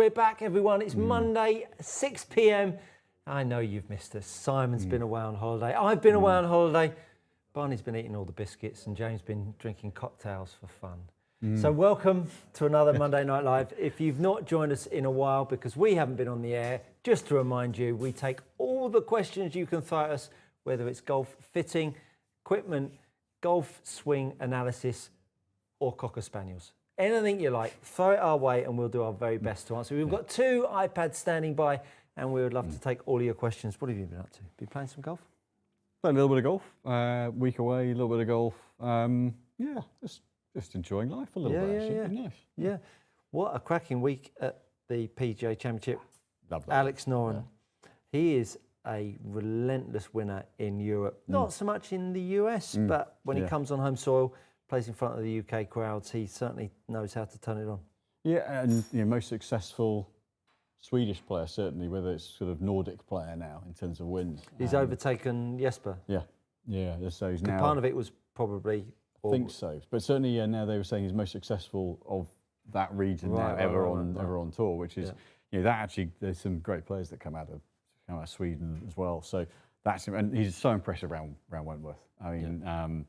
We're back, everyone. It's Monday, 6 p.m. I know you've missed us. Simon's been away on holiday. I've been away on holiday. Barney's been eating all the biscuits and James been drinking cocktails for fun. So welcome to another Monday Night Live. If you've not joined us in a while because we haven't been on the air, just to remind you, we take all the questions you can throw at us, whether it's golf fitting, equipment, golf swing analysis, or Cocker Spaniels. Anything you like, throw it our way and we'll do our very best to answer. We've got 2 iPads standing by and we would love to take all of your questions. What have you been up to? Been playing some golf? Played a little bit of golf, week away, a little bit of golf. Yeah, just enjoying life a little bit, actually. Yeah. Been nice. Yeah. What a cracking week at the PGA Championship. Love that. Alex Noren, he is a relentless winner in Europe. Not so much in the US, but when he comes on home soil, plays in front of the UK crowds, he certainly knows how to turn it on. Yeah, and most successful Swedish player, certainly, whether it's sort of Nordic player now in terms of wins. He's overtaken Jesper. Yeah. So he's now... Part of it was probably... I think so. But certainly now they were saying he's most successful of that region ever on tour, which is, that actually, there's some great players that come out of Sweden as well. So that's, and he's so impressive around Wentworth. I mean,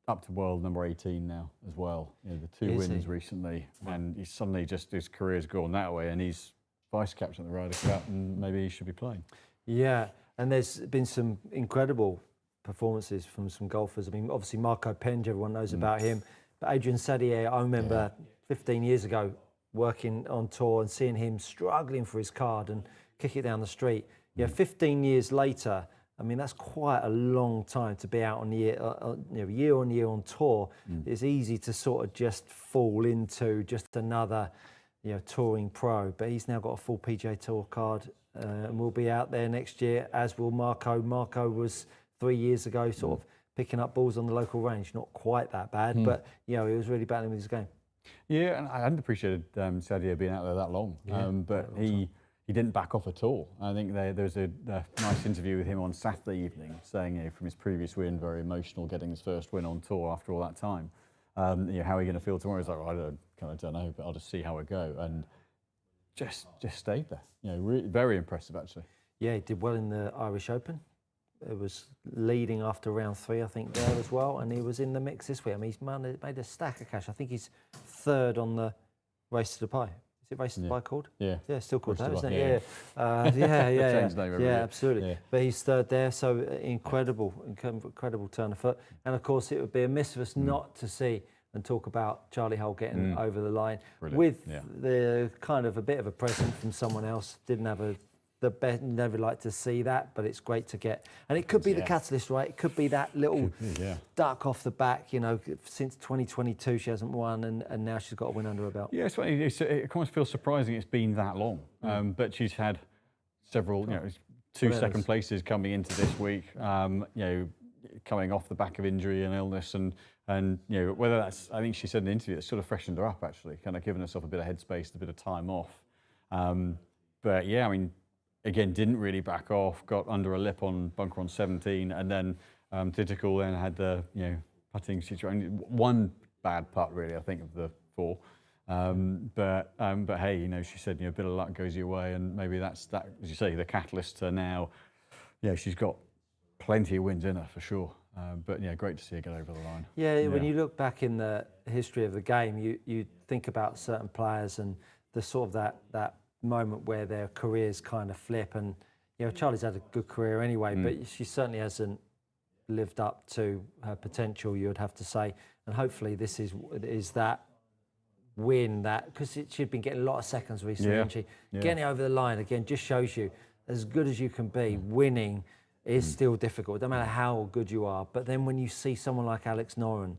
up to world number 18 now as well. The 2 wins recently, and he's suddenly just, his career's gone that way, and he's vice captain of the Ryder Cup, and maybe he should be playing. Yeah, and there's been some incredible performances from some golfers. I mean, obviously Marco Penge, everyone knows about him, but Adrian Sadier, I remember 15 years ago working on tour and seeing him struggling for his card and kick it down the street. 15 years later, I mean, that's quite a long time to be out on year on year on tour. It's easy to sort of just fall into just another, touring pro. But he's now got a full PGA Tour card and will be out there next year, as will Marco. Marco was 3 years ago sort of picking up balls on the local range. Not quite that bad, but, he was really battling with his game. Yeah, and I hadn't appreciated Sadier being out there that long, but he didn't back off at all. I think there was a nice interview with him on Saturday evening saying, from his previous win, very emotional, getting his first win on tour after all that time. How are you going to feel tomorrow? He's like, I don't know, but I'll just see how it go. And just stayed there. Really, very impressive, actually. Yeah, he did well in the Irish Open. It was leading after round 3, I think, there as well. And he was in the mix this week. I mean, he's made a stack of cash. I think he's 3rd on the Race to the Pie. Is it Race to the Pie called? Yeah, still called that, isn't it? Yeah, absolutely. Yeah. But he's 3rd there, so incredible turn of foot. And of course, it would be amiss of us not to see and talk about Charlie Hull getting over the line with the kind of a bit of a present from someone else. Didn't have the best, never like to see that, but it's great to get. And it could be the catalyst, right? It could be that little duck off the back, since 2022 she hasn't won and now she's got a win under her belt. Yeah, it's funny, it almost feels surprising it's been that long. But she's had several, 2 second places coming into this week, coming off the back of injury and illness and whether that's, I think she said in the interview, it's sort of freshened her up actually, kind of given herself a bit of headspace, a bit of time off. But yeah, I mean, again, didn't really back off, got under a lip on bunker on 17, and then Titical then had the putting situation. 1 bad putt really, I think, of the 4. But hey, she said a bit of luck goes your way, and maybe that's that, as you say, the catalyst to now. She's got plenty of wins in her for sure. But great to see her get over the line. Yeah, when you look back in the history of the game, you think about certain players and the sort of that moment where their careers kind of flip, and Charlie's had a good career anyway, but she certainly hasn't lived up to her potential, you would have to say, and hopefully this is that win, that because she'd been getting a lot of seconds recently, hasn't she? Getting it over the line again just shows you, as good as you can be, winning is still difficult. It doesn't matter how good you are, but then when you see someone like Alex Noren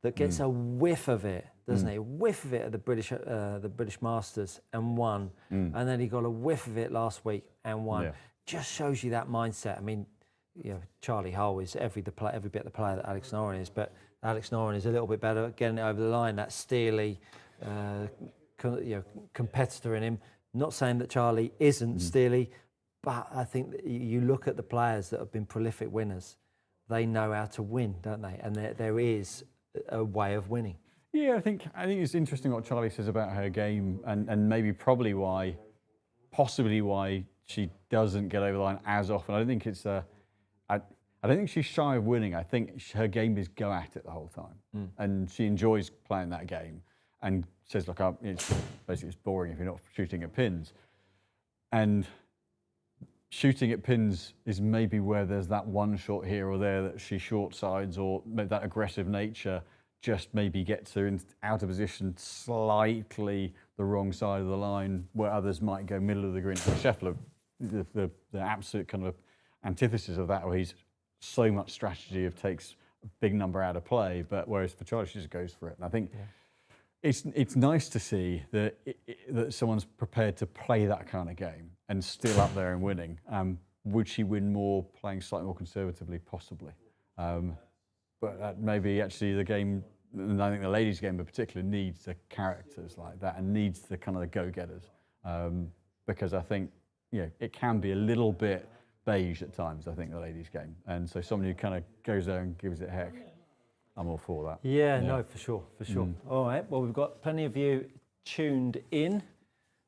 that gets a whiff of it, doesn't he? A whiff of it at the British Masters and won, and then he got a whiff of it last week and won. Just shows you that mindset. I mean, Charlie Hull is every bit the player that Alex Noren is, but Alex Noren is a little bit better at getting it over the line. That steely, competitor in him. Not saying that Charlie isn't steely, but I think that you look at the players that have been prolific winners, they know how to win, don't they? And there is a way of winning. Yeah, I think it's interesting what Charlie says about her game, and maybe possibly why she doesn't get over the line as often. I don't think it's I don't think she's shy of winning. I think her game is go at it the whole time, and she enjoys playing that game. And says, look, it's boring if you're not shooting at pins. And shooting at pins is maybe where there's that one shot here or there that she short sides, or that aggressive nature just maybe gets her out of position slightly the wrong side of the line, where others might go middle of the green. Scheffler, the absolute kind of antithesis of that, where he's so much strategy of takes a big number out of play, but whereas for Charlie, she just goes for it. And I think it's nice to see that that someone's prepared to play that kind of game and still up there and winning. Would she win more playing slightly more conservatively? Possibly. But maybe actually the game, and I think the ladies' game in particular, needs the characters like that and needs the kind of the go-getters. Because I think it can be a little bit beige at times, I think, the ladies' game. And so someone who kind of goes there and gives it heck, I'm all for that. Yeah, no, for sure. All right, well, we've got plenty of you tuned in.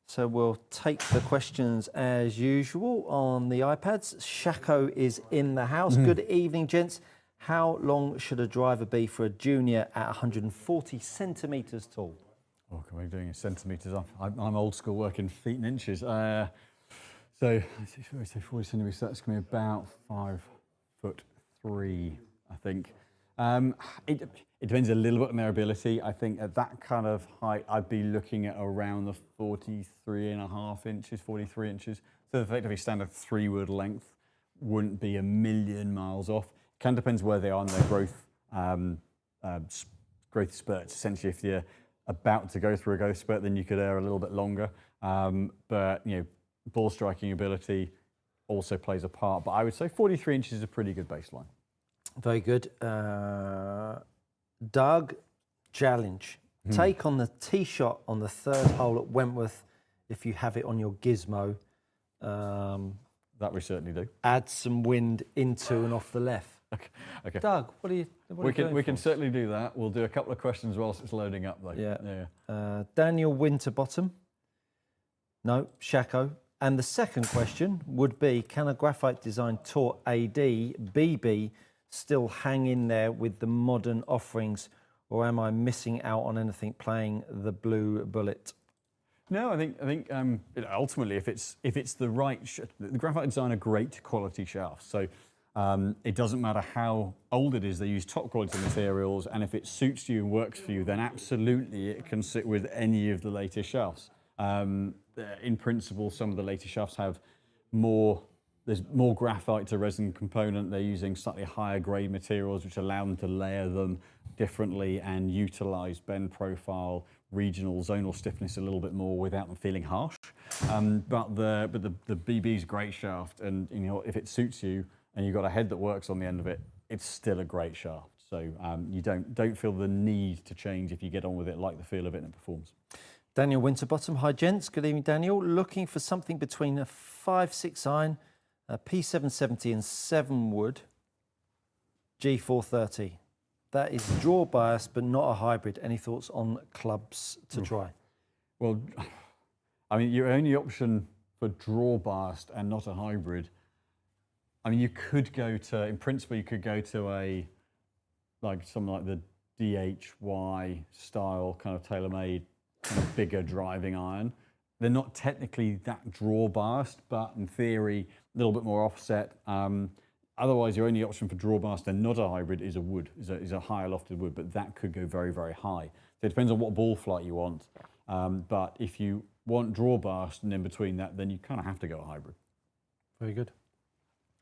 So we'll take the questions as usual on the iPads. Shako is in the house. Good evening, gents. How long should a driver be for a junior at 140 centimetres tall? Oh, can we doing in centimetres? I'm old school, working feet and inches. So 40 centimetres, that's going to be about 5'3", I think. It depends a little bit on their ability. I think at that kind of height, I'd be looking at around the 43.5 inches, 43 inches. So effectively standard 3-wood length wouldn't be a million miles off. Kind of depends where they are in their growth spurts. Essentially, if you're about to go through a growth spurt, then you could err a little bit longer. But ball striking ability also plays a part. But I would say 43 inches is a pretty good baseline. Very good. Doug, challenge. Take on the tee shot on the 3rd hole at Wentworth if you have it on your gizmo. That we certainly do. Add some wind into and off the left. Okay. Doug, what are you doing? We can certainly do that. We'll do a couple of questions whilst it's loading up, though. Yeah. Daniel Winterbottom. No, Shako. And the second question would be, can a graphite design Tour AD BB still hang in there with the modern offerings, or am I missing out on anything playing the blue bullet? No, I think ultimately, if it's the right, the graphite design are great quality shafts. So it doesn't matter how old it is; they use top quality materials, and if it suits you and works for you, then absolutely it can sit with any of the latest shafts. In principle, some of the latest shafts have there's more graphite to resin component. They're using slightly higher grade materials, which allow them to layer them differently and utilize bend profile, regional, zonal stiffness a little bit more without them feeling harsh. But the BB's a great shaft, and if it suits you and you've got a head that works on the end of it, it's still a great shaft. So you don't feel the need to change if you get on with it, like the feel of it, and it performs. Daniel Winterbottom, hi gents. Good evening, Daniel. Looking for something between a 5/6 iron, a P770 and 7-wood G430. That is draw bias, but not a hybrid. Any thoughts on clubs to try? Well, I mean, your only option for draw biased and not a hybrid, I mean, you could go to, in principle, you could go to something like the DHY style kind of tailor-made, kind of bigger driving iron. They're not technically that draw biased, but in theory, a little bit more offset. Otherwise, your only option for draw biased and not a hybrid is a wood, is a higher lofted wood, but that could go very, very high. So it depends on what ball flight you want. But if you want draw biased and in between that, then you kind of have to go a hybrid. Very good.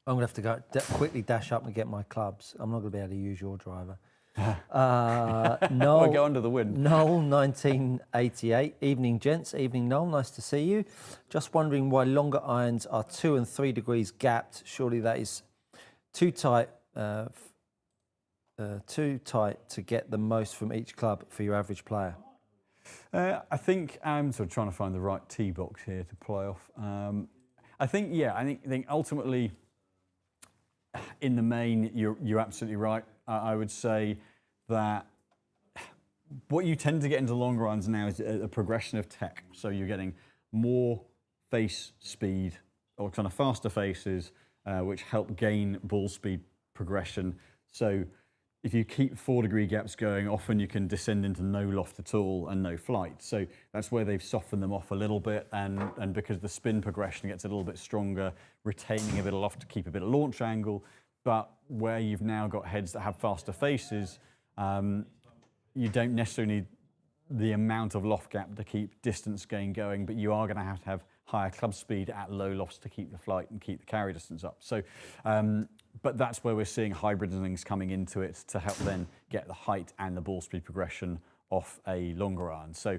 I'm going to have to quickly dash up and get my clubs. I'm not going to be able to use your driver. Noel, go under the wind. Noel, 1988. Evening, gents. Evening, Noel. Nice to see you. Just wondering why longer irons are 2 and 3 degrees gapped. Surely that is too tight to get the most from each club for your average player. I think I'm sort of trying to find the right tee box here to play off. I think ultimately, in the main, you're absolutely right. I would say that what you tend to get into longer irons now is a progression of tech. So you're getting more face speed or kind of faster faces, which help gain ball speed progression. So if you keep 4-degree gaps going, often you can descend into no loft at all and no flight. So that's where they've softened them off a little bit, and because the spin progression gets a little bit stronger, retaining a bit of loft to keep a bit of launch angle. But where you've now got heads that have faster faces, you don't necessarily need the amount of loft gap to keep distance gain going, but you are going to have higher club speed at low lofts to keep the flight and keep the carry distance up. So, but that's where we're seeing hybrid things coming into it to help then get the height and the ball speed progression off a longer iron. So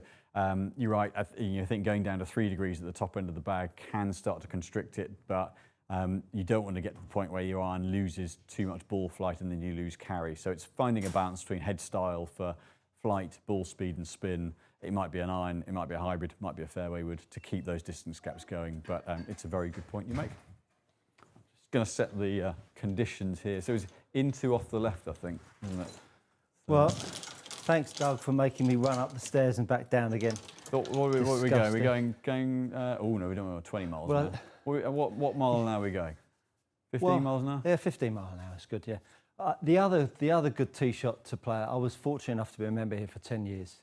you're right, I think going down to 3 degrees at the top end of the bag can start to constrict it, but you don't want to get to the point where your iron loses too much ball flight and then you lose carry. So it's finding a balance between head style for flight, ball speed and spin. It might be an iron, it might be a hybrid, it might be a fairway wood to keep those distance gaps going, but it's a very good point you make. I'm just going to set the conditions here. So it's into off the left, I think, isn't it? So well, thanks, Doug, for making me run up the stairs and back down again. what are we going? We're going oh no, we don't want 20 miles an hour. What mile an hour are we going? 15 miles an hour? Yeah, 15 miles an hour is good, yeah. The other good tee shot to play, I was fortunate enough to be a member here for 10 years.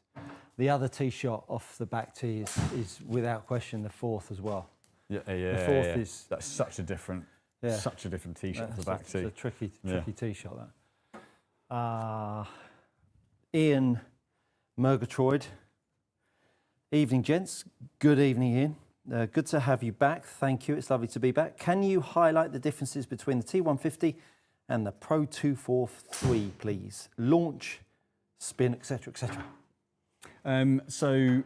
The other tee shot off the back tee is without question the fourth as well. Yeah. The fourth is... That's such a different tee shot for the back tee. It's a tricky tee shot, that. Ian Murgatroyd. Evening, gents. Good evening, Ian. Good to have you back. Thank you. It's lovely to be back. Can you highlight the differences between the T150 and the Pro 243, please? Launch, spin, etc., etc. So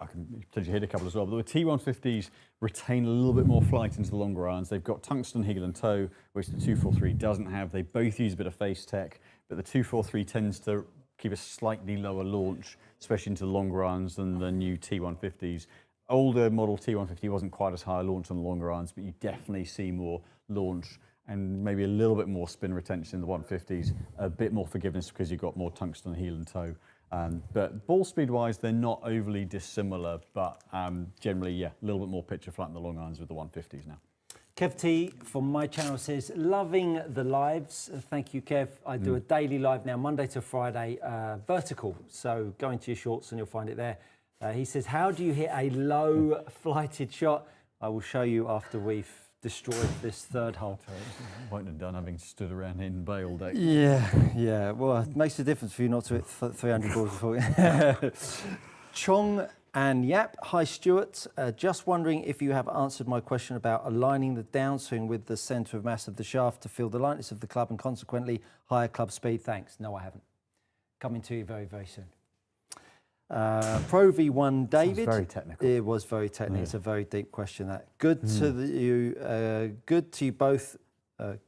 I can potentially hit a couple as well, but the T150s retain a little bit more flight into the longer irons. They've got tungsten heel and toe, which the 243 doesn't have. They both use a bit of face tech, but the 243 tends to keep a slightly lower launch, especially into the longer irons, than the new T150s. Older model T150 wasn't quite as high a launch on the longer irons, but you definitely see more launch and maybe a little bit more spin retention in the 150s, a bit more forgiveness because you've got more tungsten heel and toe. But ball speed wise, they're not overly dissimilar, but generally, yeah, a little bit more picture flight in the long irons with the 150s now. Kev T from my channel says, loving the lives. Thank you, Kev. I do a daily live now, Monday to Friday, vertical. So go into your shorts and you'll find it there. He says, how do you hit a low flighted shot? I will show you after we've destroyed this third hole. Won't have done having stood around in Bay all day. Yeah. Well, it makes a difference for you not to hit 300 balls before. Chong and Yap. Hi, Stuart. Just wondering if you have answered my question about aligning the downswing with the centre of mass of the shaft to feel the lightness of the club and consequently higher club speed. Thanks. No, I haven't. Coming to you very, very soon. Pro V1 David. Sounds very technical. It was very technical. Yeah. It's a very deep question. That good to you. Good to you both.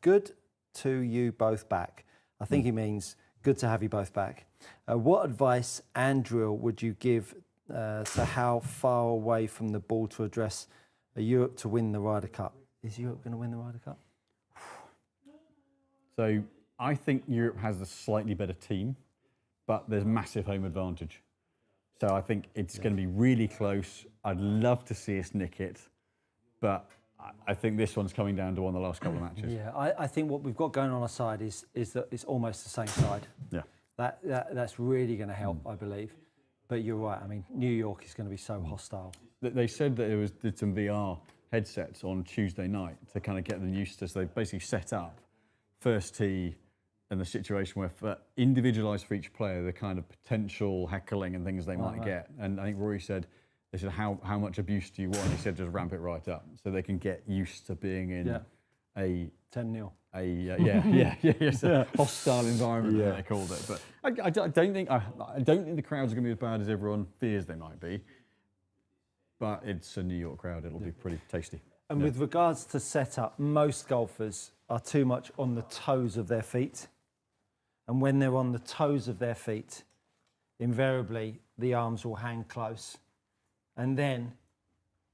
Good to you both back. I think he means good to have you both back. What advice and drill would you give to how far away from the ball to address Europe to win the Ryder Cup? Is Europe going to win the Ryder Cup? So I think Europe has a slightly better team, but there's massive home advantage. So I think it's going to be really close. I'd love to see us nick it, but I think this one's coming down to one of the last couple of matches. Yeah, I think what we've got going on our side is that it's almost the same side. Yeah. That's really going to help, I believe. But you're right. I mean, New York is going to be so hostile. They said that it did some VR headsets on Tuesday night to kind of get them used to. So they basically set up first tee and the situation where, for individualised for each player, the kind of potential heckling and things they might get. And I think Rory said, they said, how much abuse do you want? He said, just ramp it right up so they can get used to being in a 10-0. A hostile environment, they called it. But I don't think the crowds are going to be as bad as everyone fears they might be. But it's a New York crowd; it'll be pretty tasty. And with regards to setup, most golfers are too much on the toes of their feet. And when they're on the toes of their feet, invariably the arms will hang close. And then,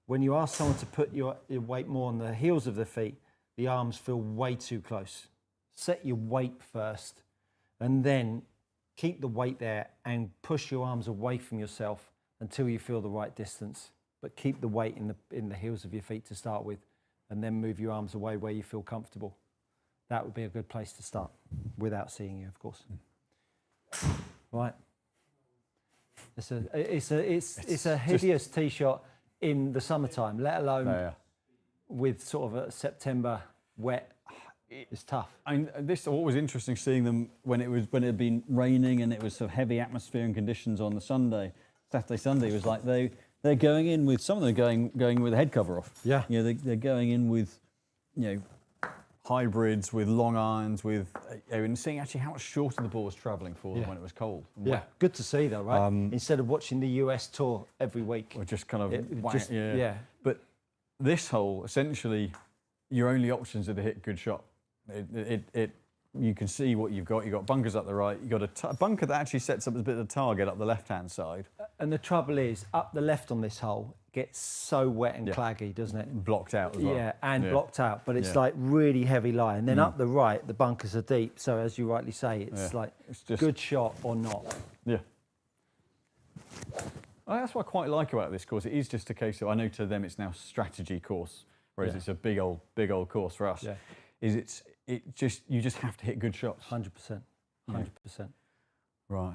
when you ask someone to put your weight more on the heels of their feet, the arms feel way too close. Set your weight first, and then keep the weight there and push your arms away from yourself until you feel the right distance. But keep the weight in the heels of your feet to start with, and then move your arms away where you feel comfortable. That would be a good place to start, without seeing you, of course. Right. It's a hideous tee shot in the summertime, let alone with sort of a September wet. It's tough. What was interesting seeing them when it had been raining and it was sort of heavy atmosphere and conditions on the Saturday, Sunday, was like they're going in with, some of them are going with a head cover off. Yeah. You know, they're going in with, you know, hybrids, with long irons, with, and seeing actually how much shorter the ball was travelling for them when it was cold. Yeah, good to see though, right? Instead of watching the US tour every week. Or just kind of, yeah. But this hole, essentially, your only options are to hit a good shot. You can see what you've got. You've got bunkers up the right. You've got a bunker that actually sets up as a bit of a target up the left-hand side. And the trouble is, up the left on this hole gets so wet and claggy, doesn't it? Blocked out as well. Yeah, and blocked out. But it's like really heavy lie. And then up the right, the bunkers are deep. So as you rightly say, it's like it's just good shot or not. Yeah. That's what I quite like about this course. It is just a case of, I know to them it's now strategy course, whereas it's a big old course for us. Yeah. You just have to hit good shots. 100%. 100%. Right.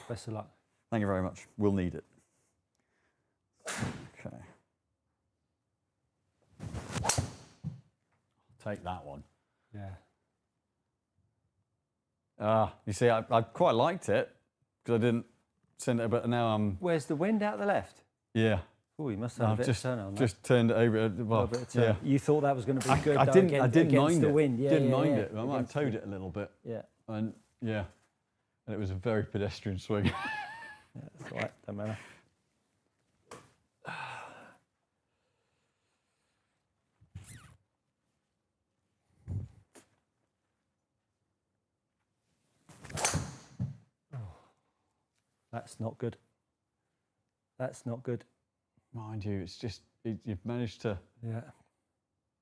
Best of luck. Thank you very much. We'll need it. Okay. Take that one. Yeah. You see, I quite liked it because I didn't send it, but now I'm... Where's the wind out the left? Yeah. Oh, you must have a bit of turn on that. Just turned it over. Well, yeah. You thought that was going to be good. I didn't mind the it. wind. Yeah, didn't mind it. I might have towed it a little bit. Yeah. And it was a very pedestrian swing. Yeah, that's all right. Don't matter. That's not good. That's not good. Mind you, it's just you've managed to. Yeah.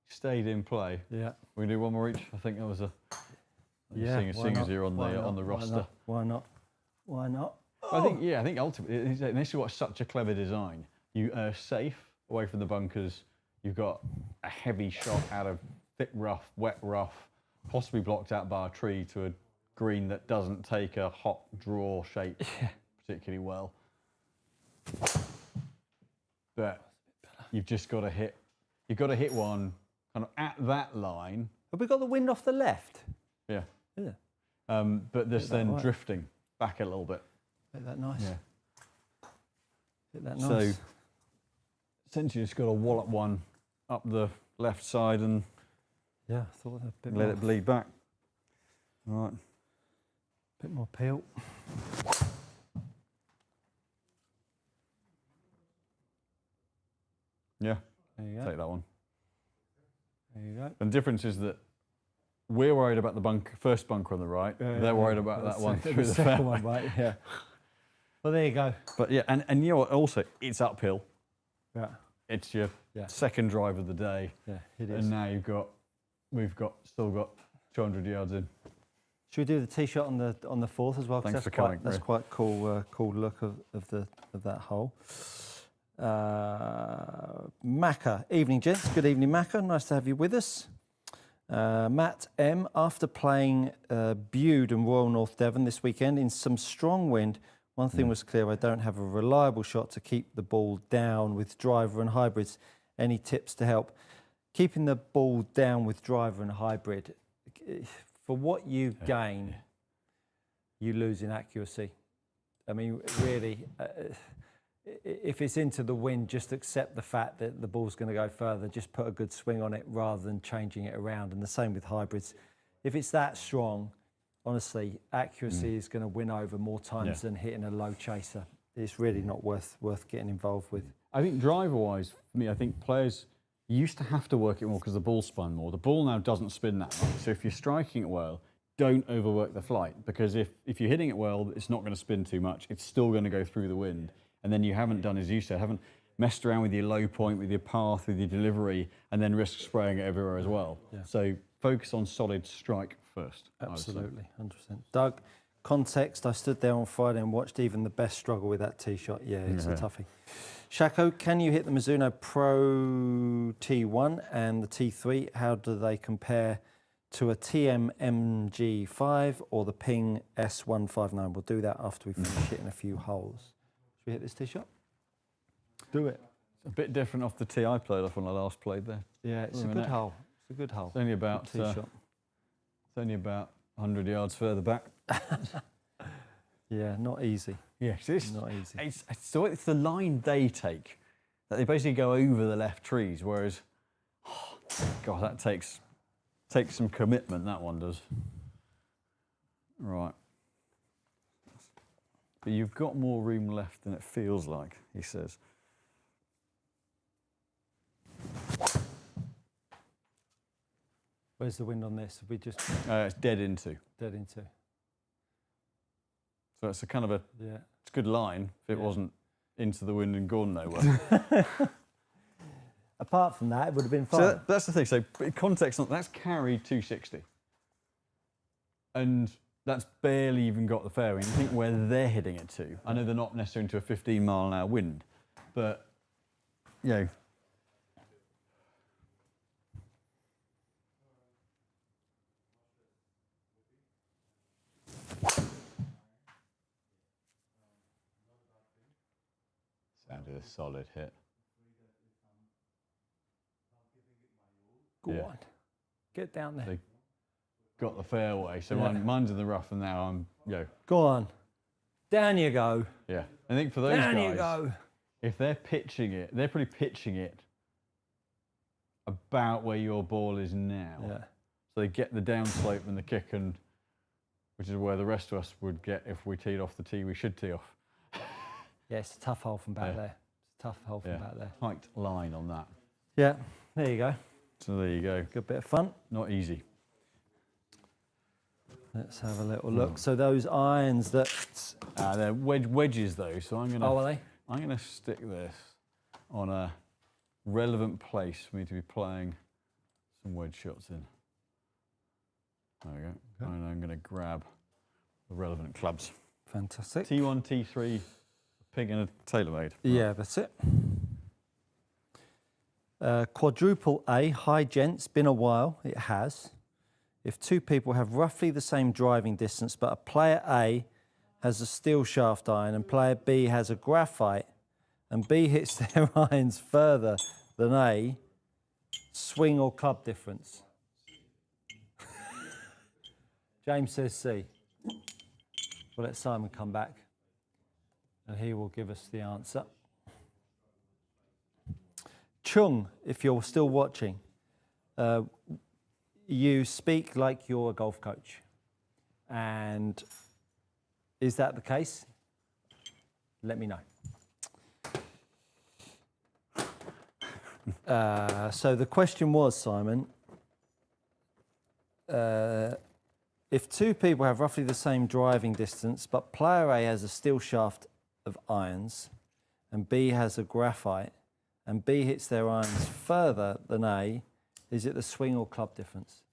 Stayed in play. Yeah. We do one more each. I think that was a. Yeah. Seeing as you're on the roster. Why not? Why not? I think ultimately this is what's such a clever design. You are safe away from the bunkers. You've got a heavy shot out of thick rough, wet rough, possibly blocked out by a tree to a green that doesn't take a hot draw shape particularly well. But you've just got to hit. You've got to hit one kind of at that line. Have we got the wind off the left? Yeah. Yeah. But there's then drifting back a little bit. Hit that nice. Yeah. Hit that nice. So essentially, just got to wallop one up the left side and I thought a bit let it bleed back. All right. Bit more peel. Yeah. There you go. Take that one. There you go. And the difference is that we're worried about the first bunker on the right. They're worried about that one through the second one, right? Yeah. Well, there you go. But yeah, and you know what? Also, it's uphill. Yeah. It's your second drive of the day. Yeah, it is. And now we've still got 200 yards in. Should we do the tee shot on the fourth as well? Thanks for coming. That's quite cool. Cool look of that hole. Macca, evening gents. Good evening, Macca. Nice to have you with us. Matt M, after playing Bude and Royal North Devon this weekend in some strong wind, one thing was clear: I don't have a reliable shot to keep the ball down with driver and hybrids. Any tips to help? Keeping the ball down with driver and hybrid, for what you gain, you lose in accuracy. I mean, really, if it's into the wind, just accept the fact that the ball's going to go further. Just put a good swing on it rather than changing it around. And the same with hybrids. If it's that strong, honestly, accuracy is going to win over more times than hitting a low chaser. It's really not worth getting involved with. I think driver-wise, for me, I think players used to have to work it more because the ball spun more. The ball now doesn't spin that much. So if you're striking it well, don't overwork the flight, because if you're hitting it well, it's not going to spin too much. It's still going to go through the wind. And then you haven't done, as you said, haven't messed around with your low point, with your path, with your delivery, and then risk spraying it everywhere as well. Yeah. So focus on solid strike first. Absolutely, 100%. Doug, Context, I stood there on Friday and watched even the best struggle with that tee shot. Yeah, it's a toughie. Shako, can you hit the Mizuno Pro T1 and the T3? How do they compare to a TM MG5 or the Ping S159? We'll do that after we finish hitting a few holes. Should we hit this tee shot? Do it. It's a bit different off the tee I played off when I last played there. Yeah, it's a good hole. It's a good hole. It's only about, it's only about 100 yards further back. Yeah, not easy. Yeah, it's not easy. It's the line they take, that they basically go over the left trees, whereas, God, that takes some commitment, that one does. Right. But you've got more room left than it feels like, he says. Where's the wind on this? Have we just... It's dead into. Dead into. So it's a kind of a... Yeah. It's a good line if it wasn't into the wind and gone nowhere. Apart from that, it would have been fine. So that's the thing. So context, that's carried 260. And that's barely even got the fairway. And you think where they're hitting it to. I know they're not necessarily into a 15-mile-an-hour wind, but, you know... Sounded a solid hit. Go on. Get down there. They got the fairway, so Yeah. mine's in the rough, and now I'm, Go on. Down you go. Yeah. I think for those Down guys, you go. if they're pitching it, they're probably pitching it about where your ball is now. Yeah. So they get the downslope and the kick, and which is where the rest of us would get if we teed off the tee we should tee off. Yeah, it's a tough hole from back there. It's a tough hole from back there. Tight line on that. Yeah, there you go. So there you go. Good bit of fun. Not easy. Let's have a little look. So those irons that... They're wedges though, so I'm gonna... Oh, are they? I'm gonna stick this on a relevant place for me to be playing some wedge shots in. There we go. Okay. And I'm gonna grab the relevant clubs. Fantastic. T1, T3, Ping and a TaylorMade. Right. Yeah, that's it. Quadruple A, hi gents, been a while, it has. If two people have roughly the same driving distance, but a player A has a steel shaft iron and player B has a graphite, and B hits their irons further than A, swing or club difference? James says C. We'll let Simon come back and he will give us the answer. Chung, if you're still watching, you speak like you're a golf coach. And is that the case? Let me know. So the question was, Simon, if two people have roughly the same driving distance, but player A has a steel shaft of irons and B has a graphite, and B hits their irons further than A, is it the swing or club difference?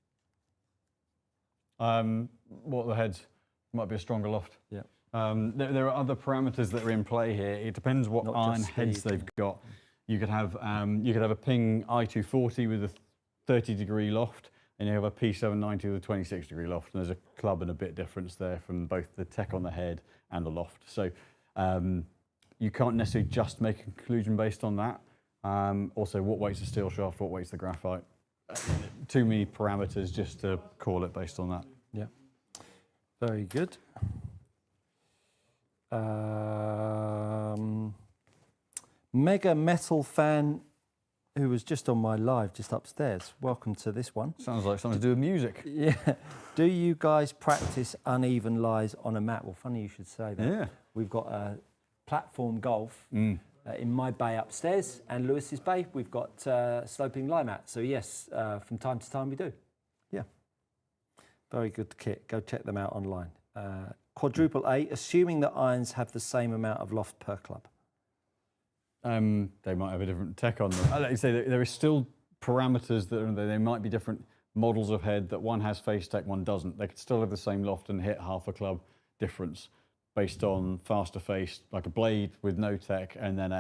What the heads might be a stronger loft. Yeah. There are other parameters that are in play here. It depends what iron heads they've got. You could have a Ping I240 with a 30-degree loft, and you have a P790 with a 26-degree loft. And there's a club and a bit difference there from both the tech on the head and the loft. So you can't necessarily just make a conclusion based on that. Also, what weight's the steel shaft? What weight's the graphite? Too many parameters just to call it based on that. Yeah. Very good. Mega Metal fan who was just on my live just upstairs. Welcome to this one. Sounds like something to do with music. Yeah. Do you guys practice uneven lies on a mat? Well, funny you should say that. Yeah. We've got a platform golf in my bay upstairs, and Lewis's bay, we've got sloping lie mat. So yes, from time to time we do. Yeah. Very good kit. Go check them out online. Quadruple A, assuming that irons have the same amount of loft per club. They might have a different tech on them. Like you say, there are still parameters that they might be different models of head, that one has face tech, one doesn't. They could still have the same loft and hit half a club difference based on faster face, like a blade with no tech, and then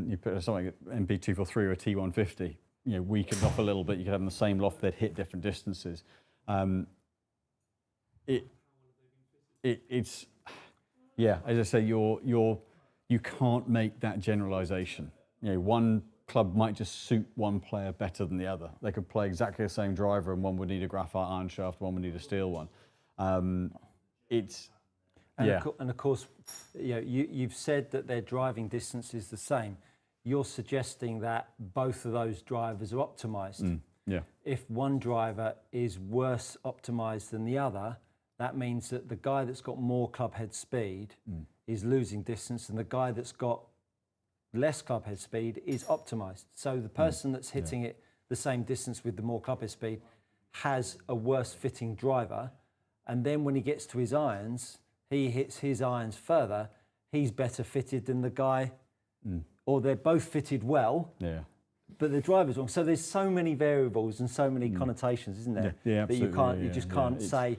you put something like MP243 or a T150, weakened off a little bit. You could have them the same loft, they'd hit different distances. It's as I say, you can't make that generalization. One club might just suit one player better than the other. They could play exactly the same driver, and one would need a graphite iron shaft, one would need a steel one. And of course, you've said that their driving distance is the same. You're suggesting that both of those drivers are optimized. If one driver is worse optimized than the other, that means that the guy that's got more club head speed is losing distance, and the guy that's got less club head speed is optimized. So the person that's hitting it the same distance with the more club head speed has a worse fitting driver, and then when he gets to his irons, he hits his irons further, he's better fitted than the guy, or they're both fitted well, but the driver's wrong. So there's so many variables and so many connotations, isn't there? That you just can't say,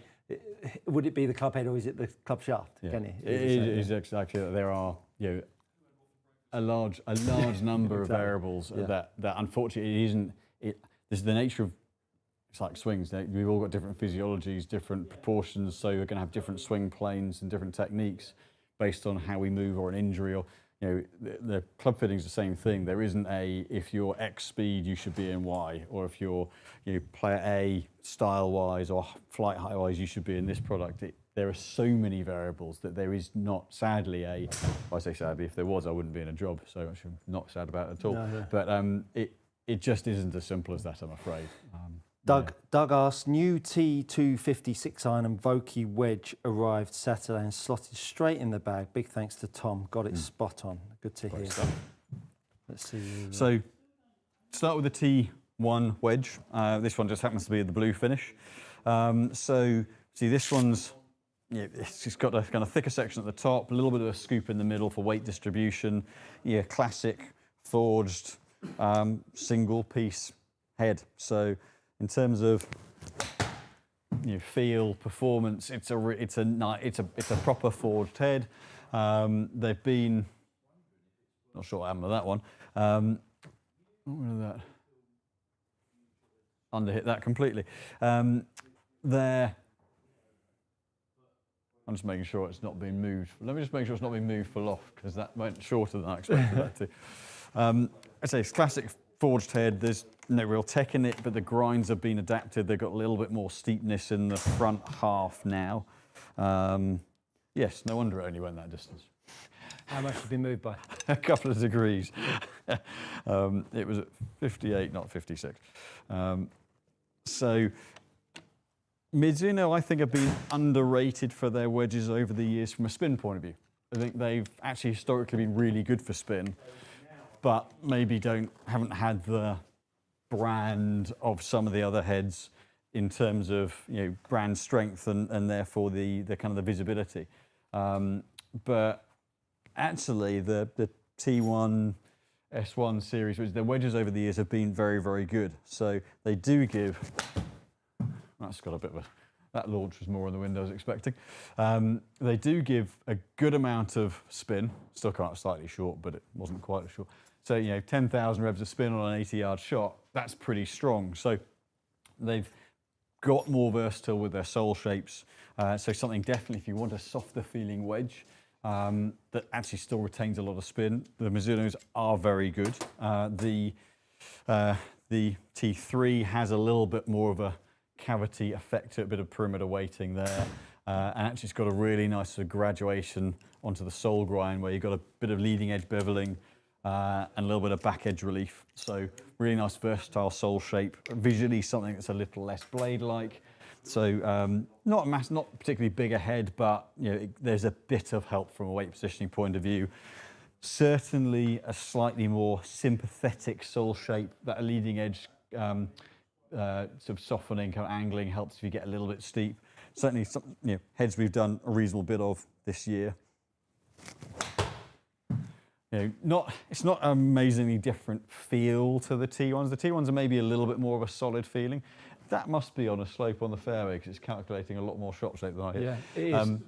would it be the club head or is it the club shaft? Can you? It is exactly that. There are a large number of variables that unfortunately isn't. This is the nature of. It's like swings. We've all got different physiologies, different proportions, so you're going to have different swing planes and different techniques based on how we move or an injury. Or the club fitting is the same thing. There isn't if you're X speed you should be in Y, or if you're player A style wise or flight height wise you should be in this product. There are so many variables that there is not, sadly, I say sadly, if there was I wouldn't be in a job, so I'm not sad about it at all. No. But it just isn't as simple as that, I'm afraid. Doug asked, new T250 6-iron and Vokey wedge arrived Saturday and slotted straight in the bag. Big thanks to Tom. Got it spot on. Good to hear. Let's see. So, start with the T1 wedge. This one just happens to be the blue finish. So, see, this one's, it's got a kind of thicker section at the top, a little bit of a scoop in the middle for weight distribution. Classic forged single piece head. So, in terms of feel, performance, it's a proper forged head. They've been, not sure what happened with that one. What was that? Underhit that completely. I'm just making sure it's not being moved. Let me just make sure it's not being moved for loft, because that went shorter than I expected that to. I'd say it's classic forged head. There's no real tech in it, but the grinds have been adapted. They've got a little bit more steepness in the front half now. Yes, no wonder it only went that distance. How much has been moved by? A couple of degrees. It was at 58, not 56. So Mizuno, I think, have been underrated for their wedges over the years from a spin point of view. I think they've actually historically been really good for spin, but maybe haven't had the brand of some of the other heads in terms of brand strength and therefore the kind of the visibility. But actually the T1 S1 series, which their wedges over the years have been very, very good. So they do give. That's got a bit of a. That launch was more on the window I was expecting. They do give a good amount of spin. Still come up slightly short, but it wasn't quite as short. So 10,000 revs of spin on an 80-yard shot. That's pretty strong. So they've got more versatile with their sole shapes. So something definitely, if you want a softer feeling wedge that actually still retains a lot of spin, the Mizunos are very good. The T3 has a little bit more of a cavity effect, a bit of perimeter weighting there. And actually it's got a really nice sort of graduation onto the sole grind where you've got a bit of leading edge beveling and a little bit of back edge relief. So really nice versatile sole shape. Visually something that's a little less blade-like. So not particularly big a head, but there's a bit of help from a weight positioning point of view. Certainly a slightly more sympathetic sole shape, that leading edge sort of softening, kind of angling helps if you get a little bit steep. Certainly some heads we've done a reasonable bit of this year. It's not an amazingly different feel to the T1s. The T1s are maybe a little bit more of a solid feeling. That must be on a slope on the fairway because it's calculating a lot more shot shape than I hit. Yeah, it is.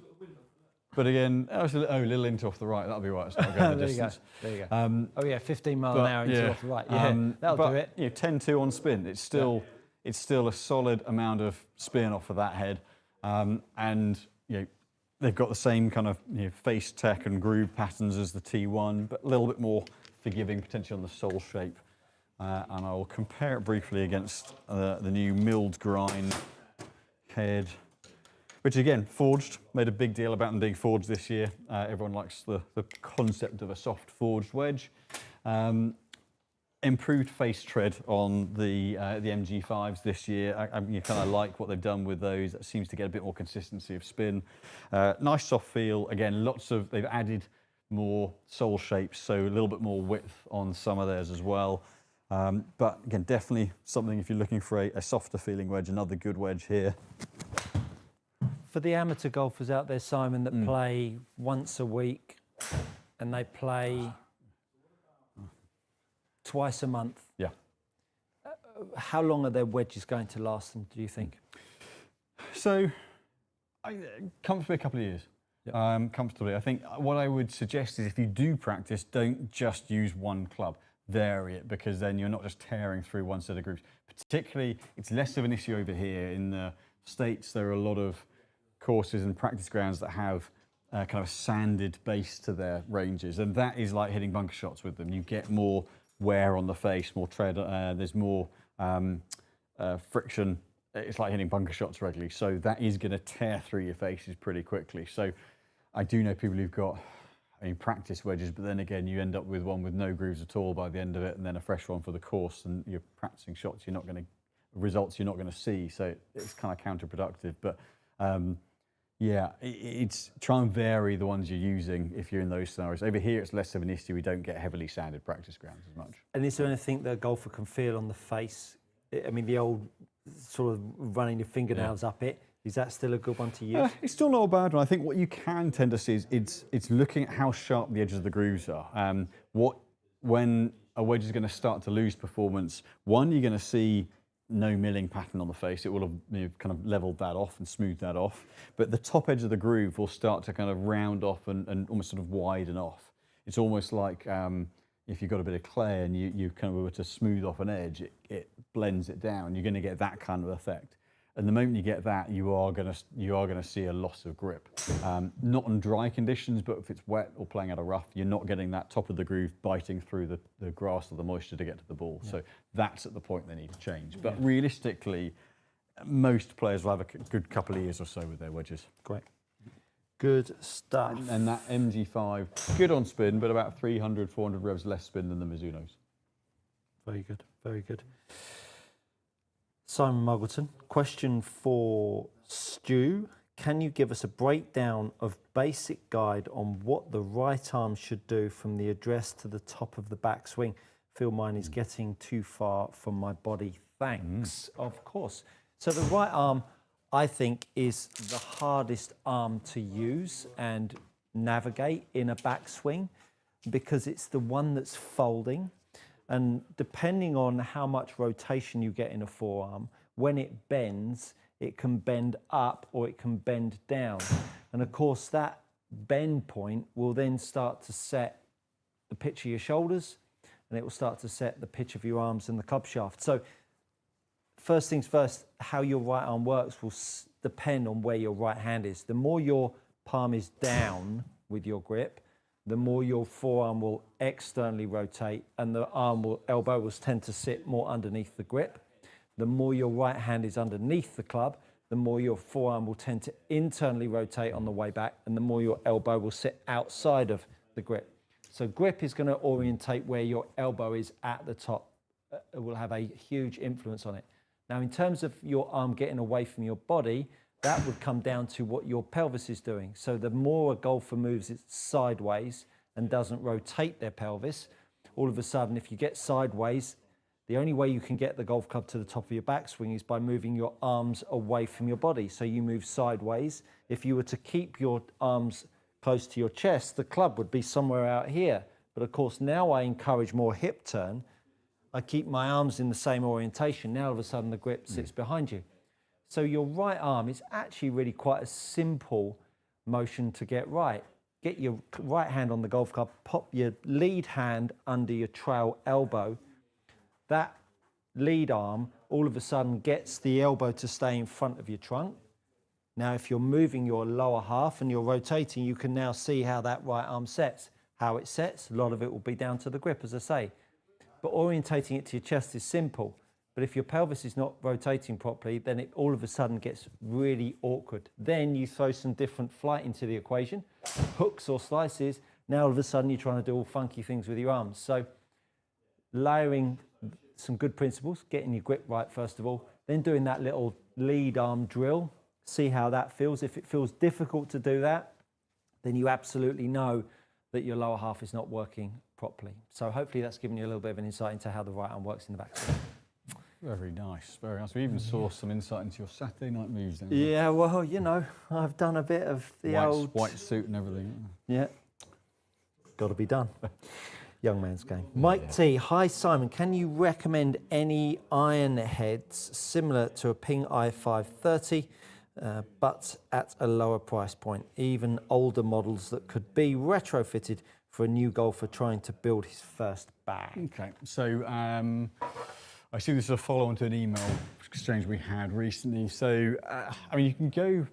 But again, a little into off the right, that'll be right. It's not going the distance. There you go. Oh yeah, 15 mile an hour into off the right. Yeah, that'll do it. You know, 10-2 on spin. It's still a solid amount of spin off of that head, and you know, they've got the same kind of face tech and groove patterns as the T1, but a little bit more forgiving potentially on the sole shape. And I'll compare it briefly against the new milled grind head, which again, forged, made a big deal about them being forged this year. Everyone likes the concept of a soft forged wedge. Improved face tread on the MG5s this year. I kind of like what they've done with those. That seems to get a bit more consistency of spin. Nice soft feel. Again, they've added more sole shapes, so a little bit more width on some of theirs as well. But again, definitely something if you're looking for a softer feeling wedge, another good wedge here. For the amateur golfers out there, Simon, that play once a week and they play twice a month. Yeah. How long are their wedges going to last them, do you think? So, comfortably a couple of years. Yep. Comfortably. I think what I would suggest is if you do practice, don't just use one club. Vary it, because then you're not just tearing through one set of grooves. Particularly, it's less of an issue over here. In the States, there are a lot of courses and practice grounds that have kind of a sanded base to their ranges, and that is like hitting bunker shots with them. You get more wear on the face, more tread, there's more friction. It's like hitting bunker shots regularly, so that is going to tear through your faces pretty quickly. So I do know people who've got practice wedges, but then again, you end up with one with no grooves at all by the end of it, and then a fresh one for the course, and you're practicing shots results you're not going to see, so it's kind of counterproductive. But yeah, it's try and vary the ones you're using if you're in those scenarios. Over here, it's less of an issue. We don't get heavily sanded practice grounds as much. And is there anything that a golfer can feel on the face? I mean, the old sort of running your fingernails up it, is that still a good one to use? It's still not a bad one. I think what you can tend to see is it's looking at how sharp the edges of the grooves are. When a wedge is going to start to lose performance, one, you're going to see no milling pattern on the face. It will have kind of leveled that off and smoothed that off. But the top edge of the groove will start to kind of round off and almost sort of widen off. It's almost like if you've got a bit of clay and you kind of were to smooth off an edge, it blends it down. You're going to get that kind of effect. And the moment you get that, you are going to see a loss of grip. Not on dry conditions, but if it's wet or playing out of rough, you're not getting that top of the groove biting through the grass or the moisture to get to the ball. Yeah. So that's at the point they need to change. But realistically, most players will have a good couple of years or so with their wedges. Great. Good stuff. And that MG5, good on spin, but about 300, 400 revs less spin than the Mizunos. Very good, very good. Simon Muggleton, question for Stu. Can you give us a breakdown of basic guide on what the right arm should do from the address to the top of the backswing? Feel mine is getting too far from my body. Thanks. Of course. So the right arm, I think, is the hardest arm to use and navigate in a backswing because it's the one that's folding. And depending on how much rotation you get in a forearm, when it bends, it can bend up or it can bend down. And of course, that bend point will then start to set the pitch of your shoulders, and it will start to set the pitch of your arms and the club shaft. So first things first, how your right arm works will depend on where your right hand is. The more your palm is down with your grip, the more your forearm will externally rotate and the elbow will tend to sit more underneath the grip. The more your right hand is underneath the club, the more your forearm will tend to internally rotate on the way back, and the more your elbow will sit outside of the grip. So grip is going to orientate where your elbow is at the top. It will have a huge influence on it. Now, in terms of your arm getting away from your body, that would come down to what your pelvis is doing. So the more a golfer moves it sideways and doesn't rotate their pelvis, all of a sudden, if you get sideways, the only way you can get the golf club to the top of your backswing is by moving your arms away from your body. So you move sideways. If you were to keep your arms close to your chest, the club would be somewhere out here. But of course, now I encourage more hip turn. I keep my arms in the same orientation. Now all of a sudden the grip sits behind you. So your right arm is actually really quite a simple motion to get right. Get your right hand on the golf club, pop your lead hand under your trail elbow. That lead arm all of a sudden gets the elbow to stay in front of your trunk. Now, if you're moving your lower half and you're rotating, you can now see how that right arm sets. How it sets, a lot of it will be down to the grip, as I say. But orientating it to your chest is simple. But if your pelvis is not rotating properly, then it all of a sudden gets really awkward. Then you throw some different flight into the equation, hooks or slices. Now all of a sudden you're trying to do all funky things with your arms. So layering some good principles, getting your grip right first of all, then doing that little lead arm drill, see how that feels. If it feels difficult to do that, then you absolutely know that your lower half is not working properly. So hopefully that's given you a little bit of an insight into how the right arm works in the backswing. Very nice, very nice. We even saw some insight into your Saturday night moves then. Yeah, well, you know, I've done a bit of the old... White suit and everything. Yeah, got to be done. Young man's game. Mike T, hi Simon, can you recommend any iron heads similar to a Ping i530, but at a lower price point, even older models that could be retrofitted for a new golfer trying to build his first bag? Okay, so I see this is a follow-on to an email exchange we had recently. So, I mean, you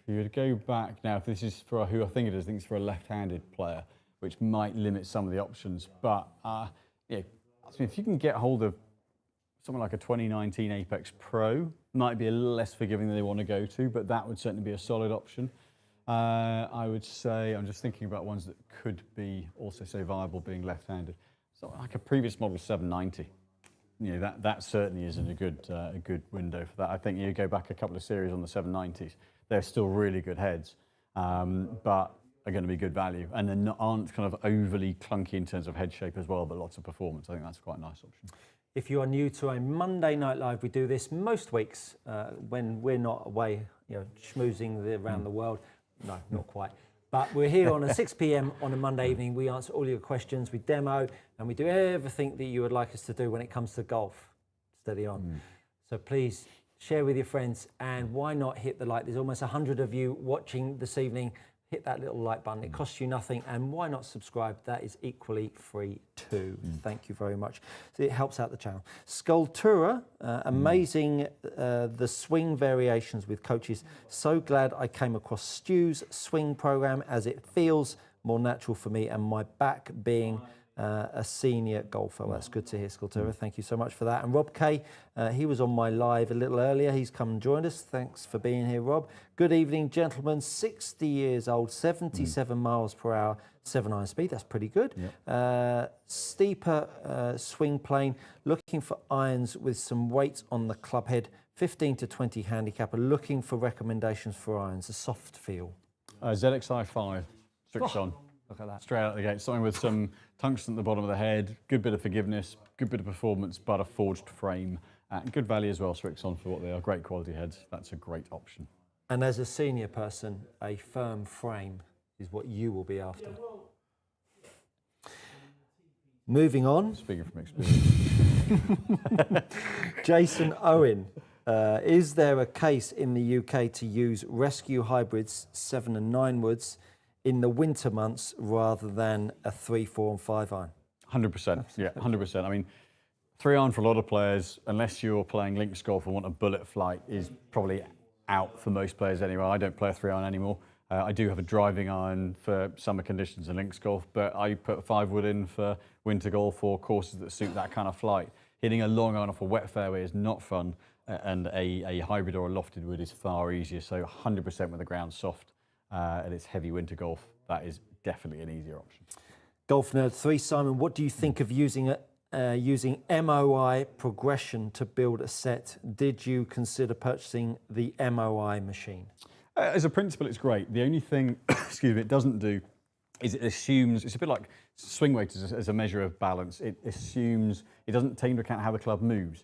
would go back now, if this is for who I think it's for a left-handed player, which might limit some of the options. But yeah, I mean, if you can get hold of something like a 2019 Apex Pro, might be a little less forgiving than they want to go to, but that would certainly be a solid option. I would say, I'm just thinking about ones that could be also say viable being left-handed. So like a previous model 790. You know, that certainly isn't a good window for that. I think you go back a couple of series on the 790s, they're still really good heads, but are going to be good value, and then aren't kind of overly clunky in terms of head shape as well, but lots of performance. I think that's quite a nice option. If you are new to a Monday Night Live, we do this most weeks when we're not away, you know, schmoozing around the world. No, not quite. But we're here on a 6 p.m. on a Monday evening. We answer all your questions, we demo, and we do everything that you would like us to do when it comes to golf. Steady on. So please share with your friends, and why not hit the like? There's almost 100 of you watching this evening. Hit that little like button. It costs you nothing, and why not subscribe? That is equally free too. Thank you very much. So it helps out the channel. Sculptura, amazing the swing variations with coaches. So glad I came across Stu's swing program, as it feels more natural for me, and my back being a senior golfer. Well, that's good to hear, Sculptura. Thank you so much for that. And Rob K, he was on my live a little earlier. He's come and joined us. Thanks for being here, Rob. Good evening, gentlemen. 60 years old, 77 miles per hour, 7-iron speed. That's pretty good. Yep. Steeper swing plane. Looking for irons with some weight on the club head. 15 to 20 handicapper. Looking for recommendations for irons. A soft feel. ZXi5, switched on. Look at that. Straight out of the gate. Something with some tungsten at the bottom of the head, good bit of forgiveness, good bit of performance, but a forged frame. And good value as well, Strixon, for what they are. Great quality heads. That's a great option. And as a senior person, a firm frame is what you will be after. Moving on. Speaking from experience. Jason Owen. Is there a case in the UK to use rescue hybrids 7 and 9 woods in the winter months rather than a 3, 4 and 5 iron? 100%, yeah, 100%. I mean, 3 iron for a lot of players, unless you're playing links golf and want a bullet flight, is probably out for most players anyway. I don't play a 3 iron anymore. I do have a driving iron for summer conditions and links golf, but I put a 5 wood in for winter golf or courses that suit that kind of flight. Hitting a long iron off a wet fairway is not fun, and a hybrid or a lofted wood is far easier. So 100% with the ground soft and it's heavy winter golf, that is definitely an easier option. Golf Nerd 3, Simon, what do you think of using MOI progression to build a set? Did you consider purchasing the MOI machine? As a principle, it's great. The only thing, excuse me, it doesn't do is it assumes, it's a bit like swing weight as a measure of balance. It assumes, it doesn't take into account how the club moves.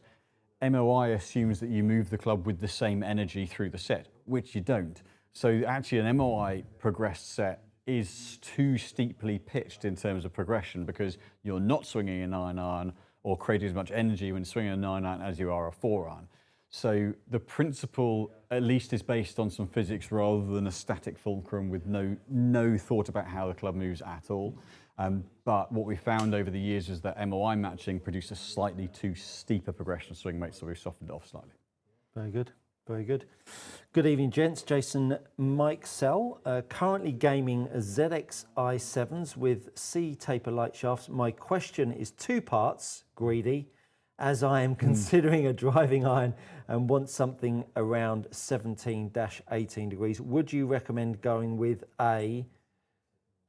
MOI assumes that you move the club with the same energy through the set, which you don't. So actually an MOI progressed set is too steeply pitched in terms of progression, because you're not swinging a 9 iron or creating as much energy when swinging a 9 iron as you are a 4 iron. So the principle, at least, is based on some physics rather than a static fulcrum with no thought about how the club moves at all. But what we found over the years is that MOI matching produced a slightly too steep a progression of swing weight, so we've softened it off slightly. Very good. Very good. Good evening, gents. Jason Mikesell, currently gaming ZXi 7s with C taper light shafts. My question is two parts, greedy, as I am considering a driving iron and want something around 17-18 degrees. Would you recommend going with a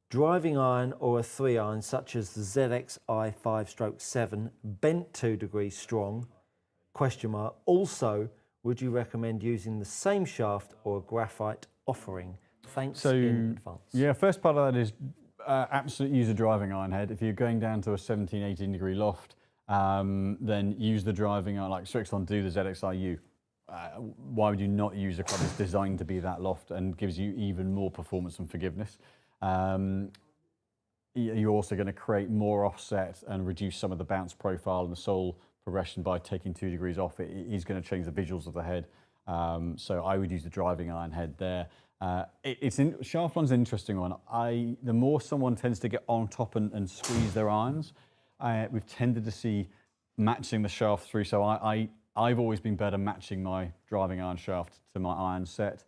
driving iron or a 3-iron such as the ZXi 5/7 bent 2 degrees strong? Question mark. Also, would you recommend using the same shaft or a graphite offering? Thanks in advance. Yeah, first part of that is absolutely use a driving iron head. If you're going down to a 17-18 degree loft, then use the driving iron, like Strixon do the ZXiU. Why would you not use a club that's designed to be that loft and gives you even more performance and forgiveness? You're also going to create more offset and reduce some of the bounce profile and the sole progression by taking 2 degrees off. It is going to change the visuals of the head. So I would use the driving iron head there. Shaft one's an interesting one. The more someone tends to get on top and squeeze their irons, we've tended to see matching the shaft through. So I've always been better matching my driving iron shaft to my iron set.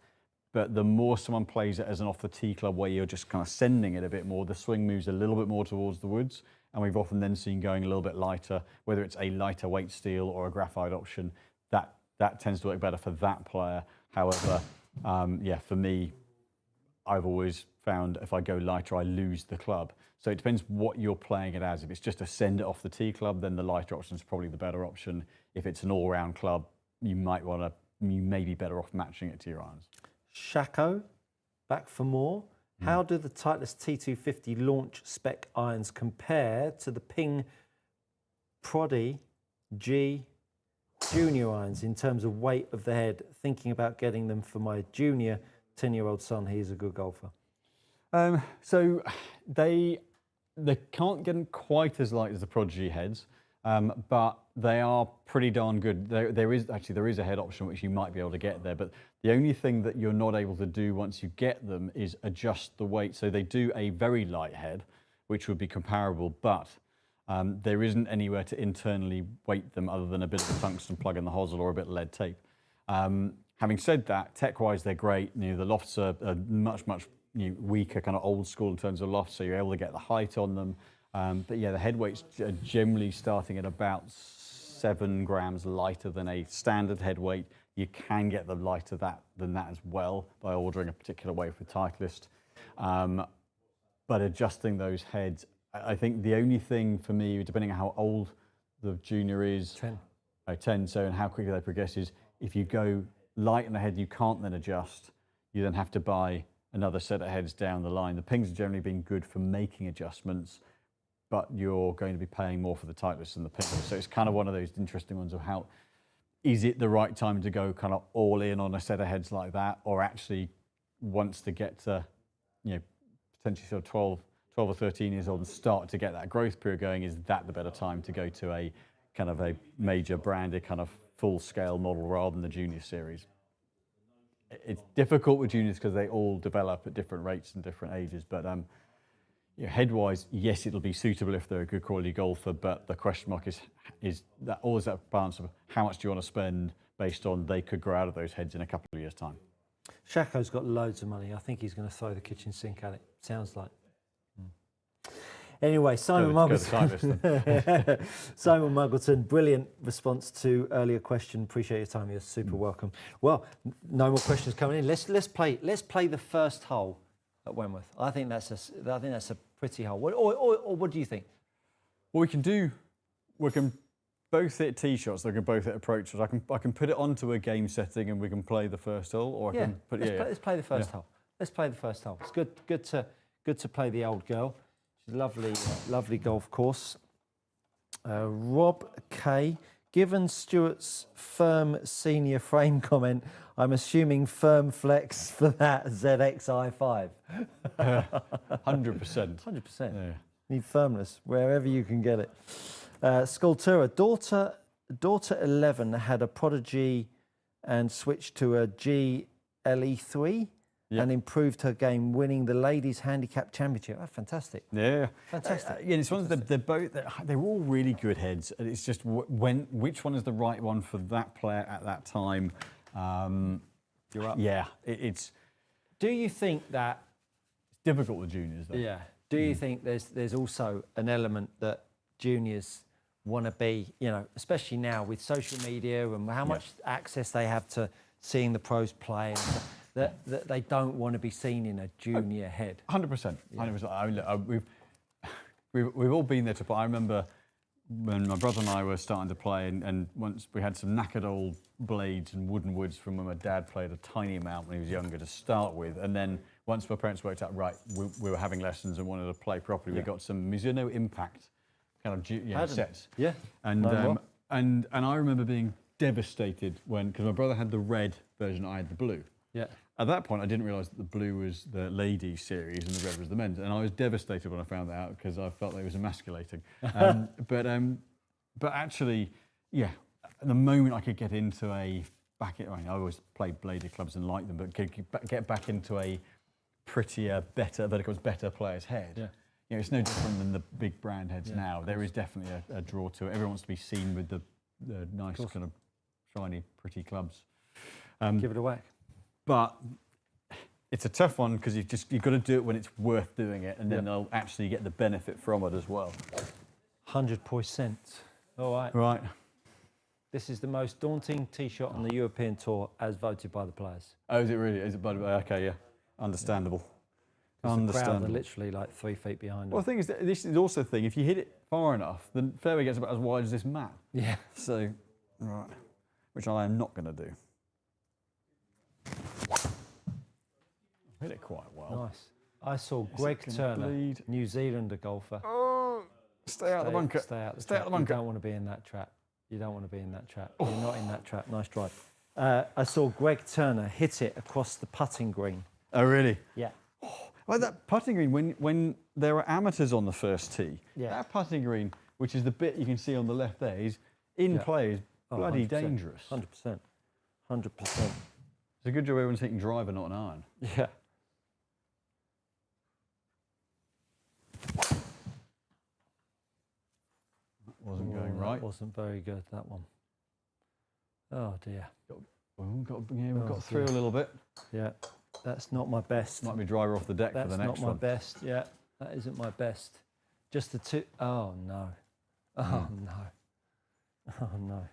But the more someone plays it as an off the tee club where you're just kind of sending it a bit more, the swing moves a little bit more towards the woods. And we've often then seen going a little bit lighter, whether it's a lighter weight steel or a graphite option, that tends to work better for that player. However, for me, I've always found if I go lighter, I lose the club. So it depends what you're playing it as. If it's just a send it off the tee club, then the lighter option is probably the better option. If it's an all-round club, you may be better off matching it to your irons. Shako, back for more. How do the Titleist T250 launch spec irons compare to the Ping Prodi G junior irons in terms of weight of the head? Thinking about getting them for my junior 10-year-old son. He's a good golfer. So they can't get them quite as light as the Prodigy heads, but they are pretty darn good. There is a head option which you might be able to get there, but the only thing that you're not able to do once you get them is adjust the weight. So they do a very light head, which would be comparable, but there isn't anywhere to internally weight them other than a bit of a tungsten plug in the hosel or a bit of lead tape. Having said that, tech-wise they're great. The lofts are much weaker, kind of old school in terms of lofts, so you're able to get the height on them. But yeah, the head weights are generally starting at about 7 grams lighter than a standard head weight. You can get them lighter than that as well by ordering a particular weight with Titleist. But adjusting those heads, I think the only thing for me, depending on how old the junior is, 10, so and how quickly they progress, is if you go light in the head, you can't then adjust. You then have to buy another set of heads down the line. The Pings have generally been good for making adjustments, but you're going to be paying more for the Titleist than the Pings. So it's kind of one of those interesting ones of how, is it the right time to go kind of all in on a set of heads like that, or actually wants to get to, potentially sort of 12 or 13 years old and start to get that growth period going? Is that the better time to go to a kind of a major branded kind of full scale model rather than the junior series? It's difficult with juniors because they all develop at different rates and different ages, but head-wise, yes, it'll be suitable if they're a good quality golfer, but the question mark is that always that balance of how much do you want to spend based on they could grow out of those heads in a couple of years' time. Shako's got loads of money. I think he's going to throw the kitchen sink at it. Sounds like. Anyway, Simon Muggleton. Simon Muggleton, brilliant response to earlier question. Appreciate your time. You're super welcome. Well, no more questions coming in. Let's play the first hole at Wentworth. I think that's a pretty hole. Or what do you think? Well, we can both hit tee shots. They can both hit approach shots. I can put it onto a game setting and we can play the first hole. Or let's play the first hole. Let's play the first hole. It's good to play the old girl. Lovely golf course. Rob K. Given Stuart's firm senior frame comment, I'm assuming firm flex for that ZXi 5. 100%. 100%. Yeah. Need firmness wherever you can get it. Sculptura, daughter 11 had a Prodigy and switched to a GLE3 and improved her game, winning the Ladies Handicap Championship. Oh, fantastic. Yeah. Fantastic. Yeah, it's one of they're all really good heads. And it's just which one is the right one for that player at that time. You're up. Yeah, it's Do you think that... It's difficult with juniors, though. Yeah. Do you think there's also an element that juniors want to be, you know, especially now with social media and how much access they have to seeing the pros play, and that they don't want to be seen in a junior head? 100%. 100%. We've all been there to play. I remember when my brother and I were starting to play, and once we had some knackered old blades and wooden woods from when my dad played a tiny amount when he was younger to start with, and then once my parents worked out, right, we were having lessons and wanted to play properly, we got some Mizuno Impact kind of sets. Yeah. And I remember being devastated because my brother had the red version, I had the blue. Yeah. At that point, I didn't realise that the blue was the ladies series and the red was the men's, and I was devastated when I found that out because I felt that it was emasculating. But actually, yeah, the moment I could get into I always played bladed clubs and liked them, but get back into a prettier, better player's head. Yeah. You know, it's no different than the big brand heads now. There is definitely a draw to it. Everyone wants to be seen with the nice kind of shiny, pretty clubs. Give it a whack. But it's a tough one because you've got to do it when it's worth doing it, and then they'll actually get the benefit from it as well. 100%. All right. Right. This is the most daunting tee shot on the European Tour as voted by the players. Oh, is it really? Is it? Okay, yeah. Understandable. The crowd are literally like 3 feet behind them. Well, the thing is, this is also the thing. If you hit it far enough, the fairway gets about as wide as this mat. Yeah. So, right, which I am not going to do. Hit it quite well. Nice. I saw Greg Turner, New Zealander golfer. Oh, stay out the bunker. Stay out the bunker. You don't want to be in that trap. You don't want to be in that trap. You're not in that trap. Nice drive. I saw Greg Turner hit it across the putting green. Oh, really? Yeah. Well, that putting green, when there are amateurs on the first tee, that putting green, which is the bit you can see on the left there, is in play is bloody 100%. dangerous. 100%. 100%. It's a good job everyone's hitting driver, not an iron. Yeah. Wasn't going right. That wasn't very good, that one. Oh, dear. We've got through a little bit. Yeah. That's not my best. Might be driver off the deck for the next one. That's not my best. Yeah, that isn't my best. Just the two. Oh no. Oh no. Oh no.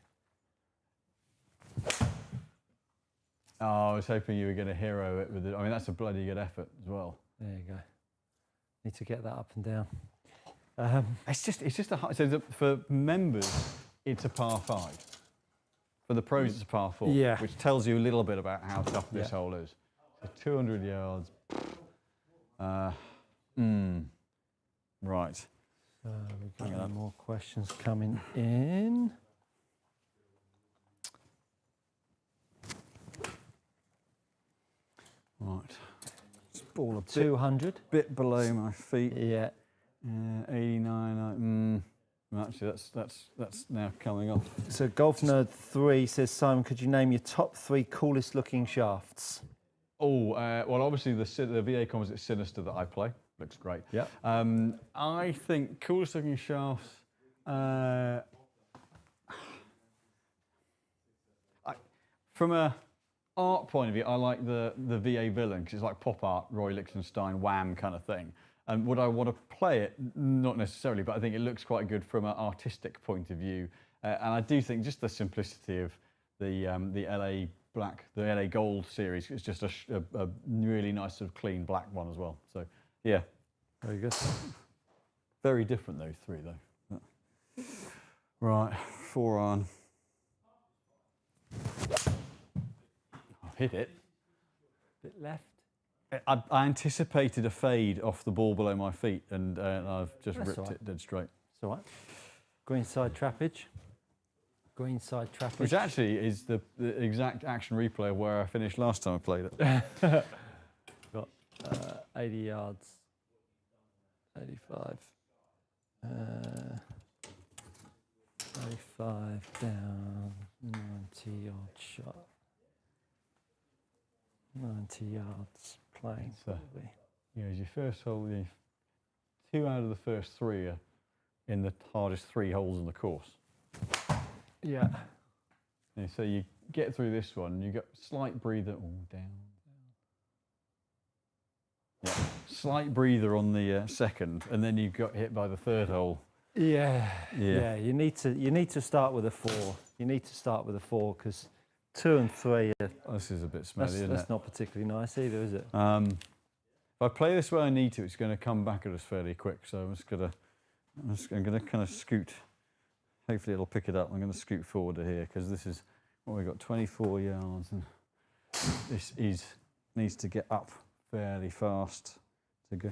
Oh, I was hoping you were going to hero it with it. I mean, that's a bloody good effort as well. There you go. Need to get that up and down. It's just a hard. So for members, it's a par 5. For the pros, it's a par 4. Yeah. Which tells you a little bit about how tough this hole is. So 200 yards. Right. We've got more questions coming in. Right. Ball a 200. Bit below my feet. Yeah. 89. Actually, that's now coming off. So Golf Nerd 3 says, Simon, could you name your top 3 coolest looking shafts? Oh, well, obviously the VA Composite Sinister that I play looks great. Yeah. I think coolest looking shafts. From a art point of view, I like the VA Villain because it's like pop art, Roy Lichtenstein, Wham kind of thing. And would I want to play it? Not necessarily, but I think it looks quite good from an artistic point of view. And I do think just the simplicity of the LA Black, the LA Gold series is just a really nice sort of clean black one as well. So, yeah. Very good. Very different, those 3, though. Right, 4 on. I've hit it. Bit left. I anticipated a fade off the ball below my feet, and I've just ripped it dead straight. It's all right. Greenside trappage. Greenside trappage. Which actually is the exact action replay of where I finished last time I played it. Got 80 yards. 85. 85 down. 90 yard shot. 90 yards playing. Your first hole, 2 out of the first 3 are in the hardest 3 holes in the course. Yeah. And so you get through this one, you got slight breather, down. Yeah, slight breather on the second, and then you got hit by the 3rd hole. Yeah. You need to start with a 4. You need to start with a 4 because 2 and 3. This is a bit smelly, isn't it? That's not particularly nice either, is it? If I play this where I need to, it's going to come back at us fairly quick. So I'm going to kind of scoot. Hopefully it'll pick it up. I'm going to scoot forward to here because this is what we've got, 24 yards, and this needs to get up fairly fast to go.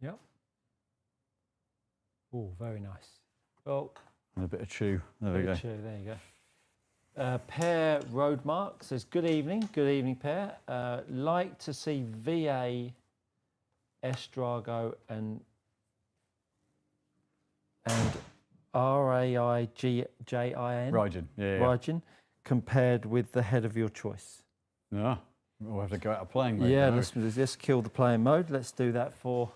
Yep. Oh, very nice. Oh, and a bit of chew. There we go. Chew. There you go. Pair Roadmark says, good evening, Pair. Like to see VA, Estrago and Raijin. Ryden, yeah. Ryden, compared with the head of your choice. Yeah, we'll have to go out of playing mode. Yeah, let's kill the playing mode. Let's do that for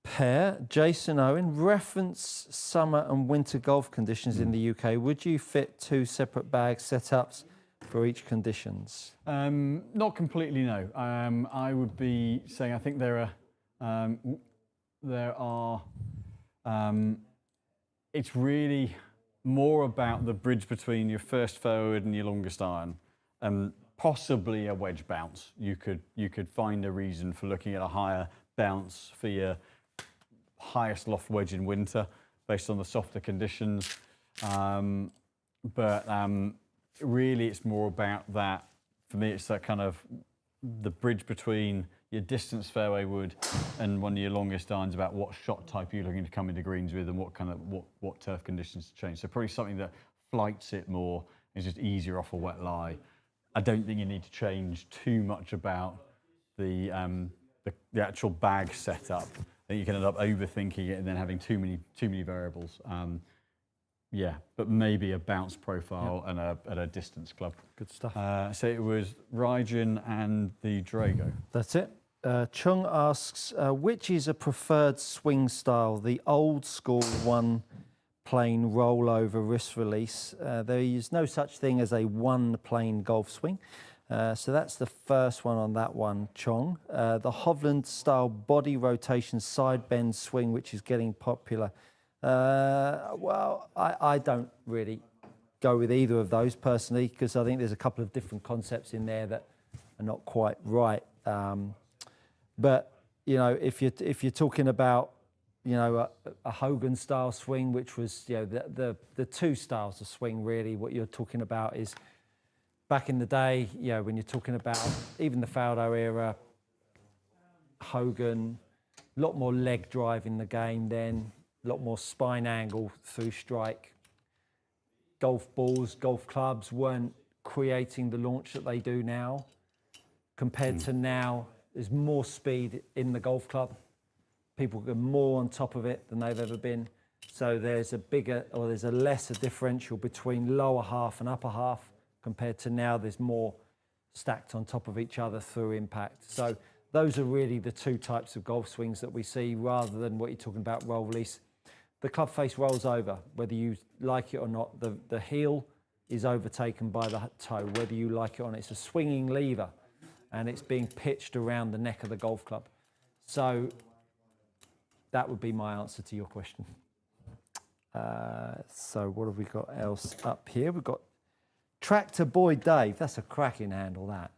Pair. Jason Owen, reference summer and winter golf conditions in the UK. Would you fit 2 separate bag setups for each conditions? Not completely, no. I would be saying I think there are. It's really more about the bridge between your first forward and your longest iron, and possibly a wedge bounce. You could find a reason for looking at a higher bounce for your highest loft wedge in winter based on the softer conditions. But really it's more about that. For me, it's that kind of the bridge between your distance fairway wood and one of your longest irons, about what shot type you're looking to come into greens with and what turf conditions to change. So probably something that flights it more, is just easier off a wet lie. I don't think you need to change too much about the actual bag setup. I think you can end up overthinking it and then having too many variables. Yeah, but maybe a bounce profile and a distance club. Good stuff. So it was Ryden and the Drago. That's it. Chung asks, which is a preferred swing style? The old school one plane rollover wrist release. There is no such thing as a one plane golf swing. So that's the first one on that one, Chong. The Hovland style body rotation side bend swing, which is getting popular. Well, I don't really go with either of those personally, because I think there's a couple of different concepts in there that are not quite right. But you know, if you're talking about, you know, a Hogan style swing, which was, you know, the 2 styles of swing, really, what you're talking about is back in the day, you know, when you're talking about even the Faldo era, Hogan, a lot more leg drive in the game then, a lot more spine angle through strike. Golf balls, golf clubs weren't creating the launch that they do now. Compared to now, there's more speed in the golf club. People are more on top of it than they've ever been. So there's a lesser differential between lower half and upper half compared to now. There's more stacked on top of each other through impact. So those are really the 2 types of golf swings that we see, rather than what you're talking about, roll release. The club face rolls over, whether you like it or not. The heel is overtaken by the toe, whether you like it or not. It's a swinging lever, and it's being pitched around the neck of the golf club. So that would be my answer to your question. So what have we got else up here? We've got Tractor Boy Dave. That's a cracking handle, that.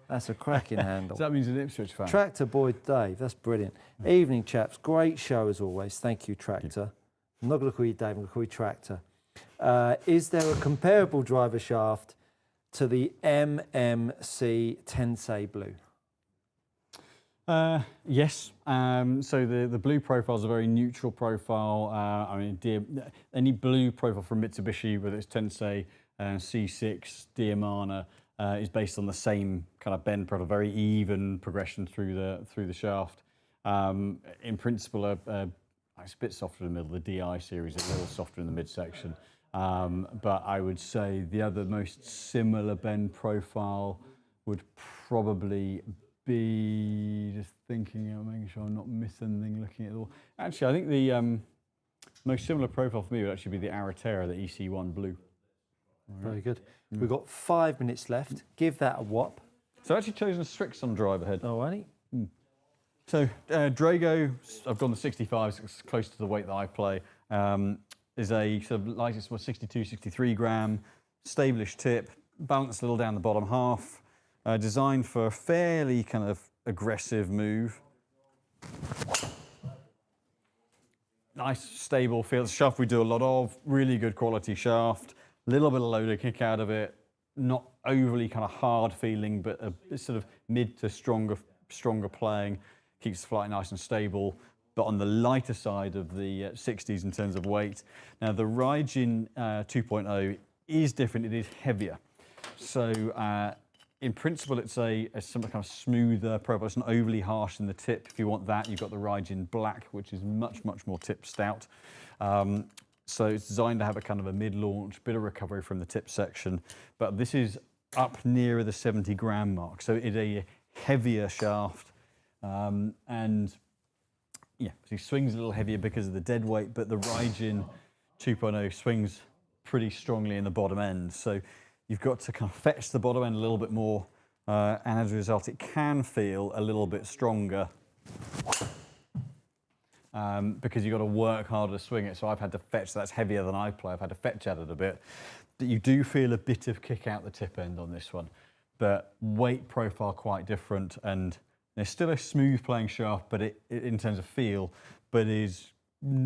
That's a cracking handle. So that means an Ipswich fan. Tractor Boy Dave, that's brilliant. Evening, chaps. Great show as always. Thank you, Tractor. I'm not going to call you Dave, I'm going to call you Tractor. Is there a comparable driver shaft to the MMC Tensei Blue? Yes. So the blue profile is a very neutral profile. I mean, any blue profile from Mitsubishi, whether it's Tensei, C6, Diamana, is based on the same kind of bend profile, very even progression through the shaft. In principle, it's a bit softer in the middle. The DI series is a little softer in the midsection. But I would say the other most similar bend profile would probably be, just thinking, making sure I'm not missing anything, looking at it all. Actually, I think the most similar profile for me would actually be the Aratera, the EC1 Blue. Very good. We've got 5 minutes left. Give that a whop. So I've actually chosen a Strixon driver head. Alrighty. So Drago, I've gone the 65, so it's close to the weight that I play. Is a sort of lightest, 62, 63 gram, stable-ish tip, balanced a little down the bottom half, designed for a fairly kind of aggressive move. Nice, stable feel. Shaft we do a lot of, really good quality shaft, little bit of loader kick out of it, not overly kind of hard feeling, but a sort of mid to stronger playing, keeps the flight nice and stable, but on the lighter side of the 60s in terms of weight. Now the Ryder 2.0 is different, it is heavier. So in principle, it's a some kind of smoother profile. It's not overly harsh in the tip. If you want that, you've got the Ryder Black, which is much more tip stout. So it's designed to have a kind of a mid-launch, bit of recovery from the tip section. But this is up nearer the 70 gram mark. So it's a heavier shaft. And yeah, so he swings a little heavier because of the dead weight, but the Ryder 2.0 swings pretty strongly in the bottom end. So you've got to kind of fetch the bottom end a little bit more, and as a result, it can feel a little bit stronger because you've got to work harder to swing it. So I've had to fetch, that's heavier than I play, I've had to fetch at it a bit. But you do feel a bit of kick out the tip end on this one, but weight profile quite different, and there's still a smooth playing shaft, but it in terms of feel, but is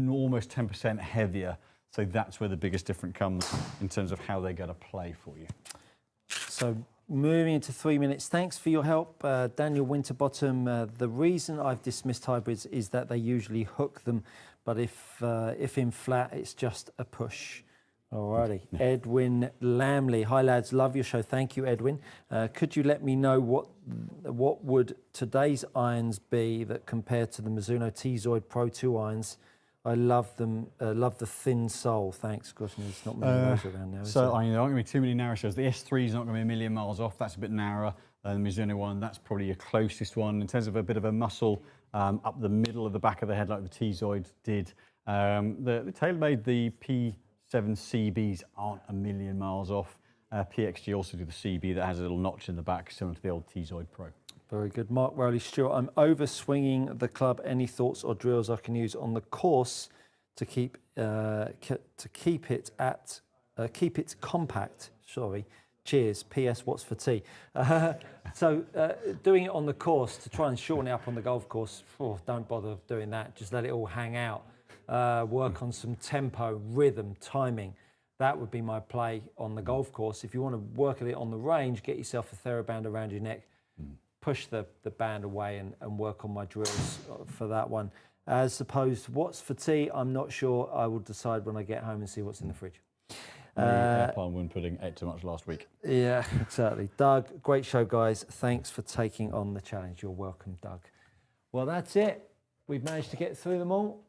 almost 10% heavier. So that's where the biggest difference comes in terms of how they're going to play for you. So moving into 3 minutes. Thanks for your help, Daniel Winterbottom. The reason I've dismissed hybrids is that they usually hook them, but if in flat, it's just a push. Alrighty. Yeah. Edwin Lamley. Hi lads, love your show. Thank you, Edwin. Could you let me know what would today's irons be that compared to the Mizuno T-Zoid Pro 2 irons? I love them. Love the thin sole. Thanks. Of course, there's not many of those around now. So there aren't going to be too many narrow shells. The S3 is not going to be a million miles off. That's a bit narrower. The Mizuno one, that's probably your closest one in terms of a bit of a muscle up the middle of the back of the head, like the T-Zoid did. The TaylorMade, the P7 CBs aren't a million miles off. PXG also do the CB that has a little notch in the back, similar to the old T-Zoid Pro. Very good. Mark Rowley Stuart, I'm over swinging the club. Any thoughts or drills I can use on the course to keep it compact? Sorry. Cheers. P.S. What's for tea? So doing it on the course to try and shorten it up on the golf course, don't bother doing that. Just let it all hang out. Work on some tempo, rhythm, timing. That would be my play on the golf course. If you want to work at it on the range, get yourself a TheraBand around your neck, push the band away and work on my drills for that one. As opposed to what's for tea, I'm not sure. I will decide when I get home and see what's in the fridge. Palm wind pudding, ate too much last week. Yeah, exactly. Doug, great show, guys. Thanks for taking on the challenge. You're welcome, Doug. Well, that's it. We've managed to get through them all.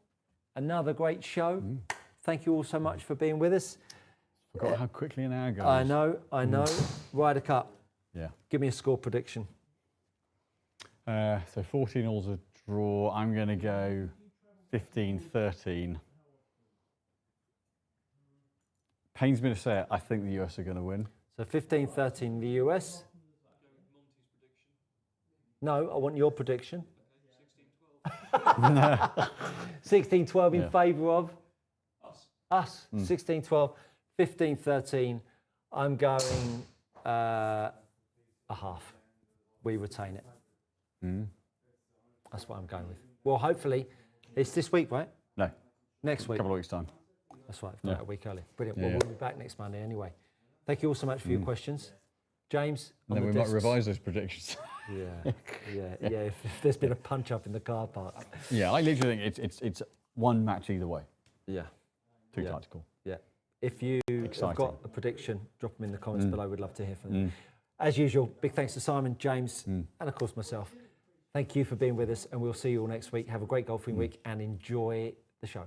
Another great show. Thank you all so much for being with us. Forgot how quickly an hour goes. I know. Ryder Cup. Yeah. Give me a score prediction. So 14 all's a draw. I'm going to go 15-13. Pains me to say it, I think the US are going to win. So 15-13 the US. No, I want your prediction. 16-12 in favour of? Us. 16-12. 15-13. I'm going a half. We retain it. That's what I'm going with. Well, hopefully, it's this week, right? No. Next week. A couple of weeks' time. That's right, a week early. Brilliant. Well, we'll be back next Monday anyway. Thank you all so much for your questions. James, and then we might revise those predictions. Yeah. If there's been a punch up in the car park. Yeah, I literally think it's one match either way. Yeah. Too tactical. Yeah. If you have got a prediction, drop them in the comments below. We'd love to hear from you. As usual, big thanks to Simon, James, and of course myself. Thank you for being with us, and we'll see you all next week. Have a great golfing week and enjoy the show.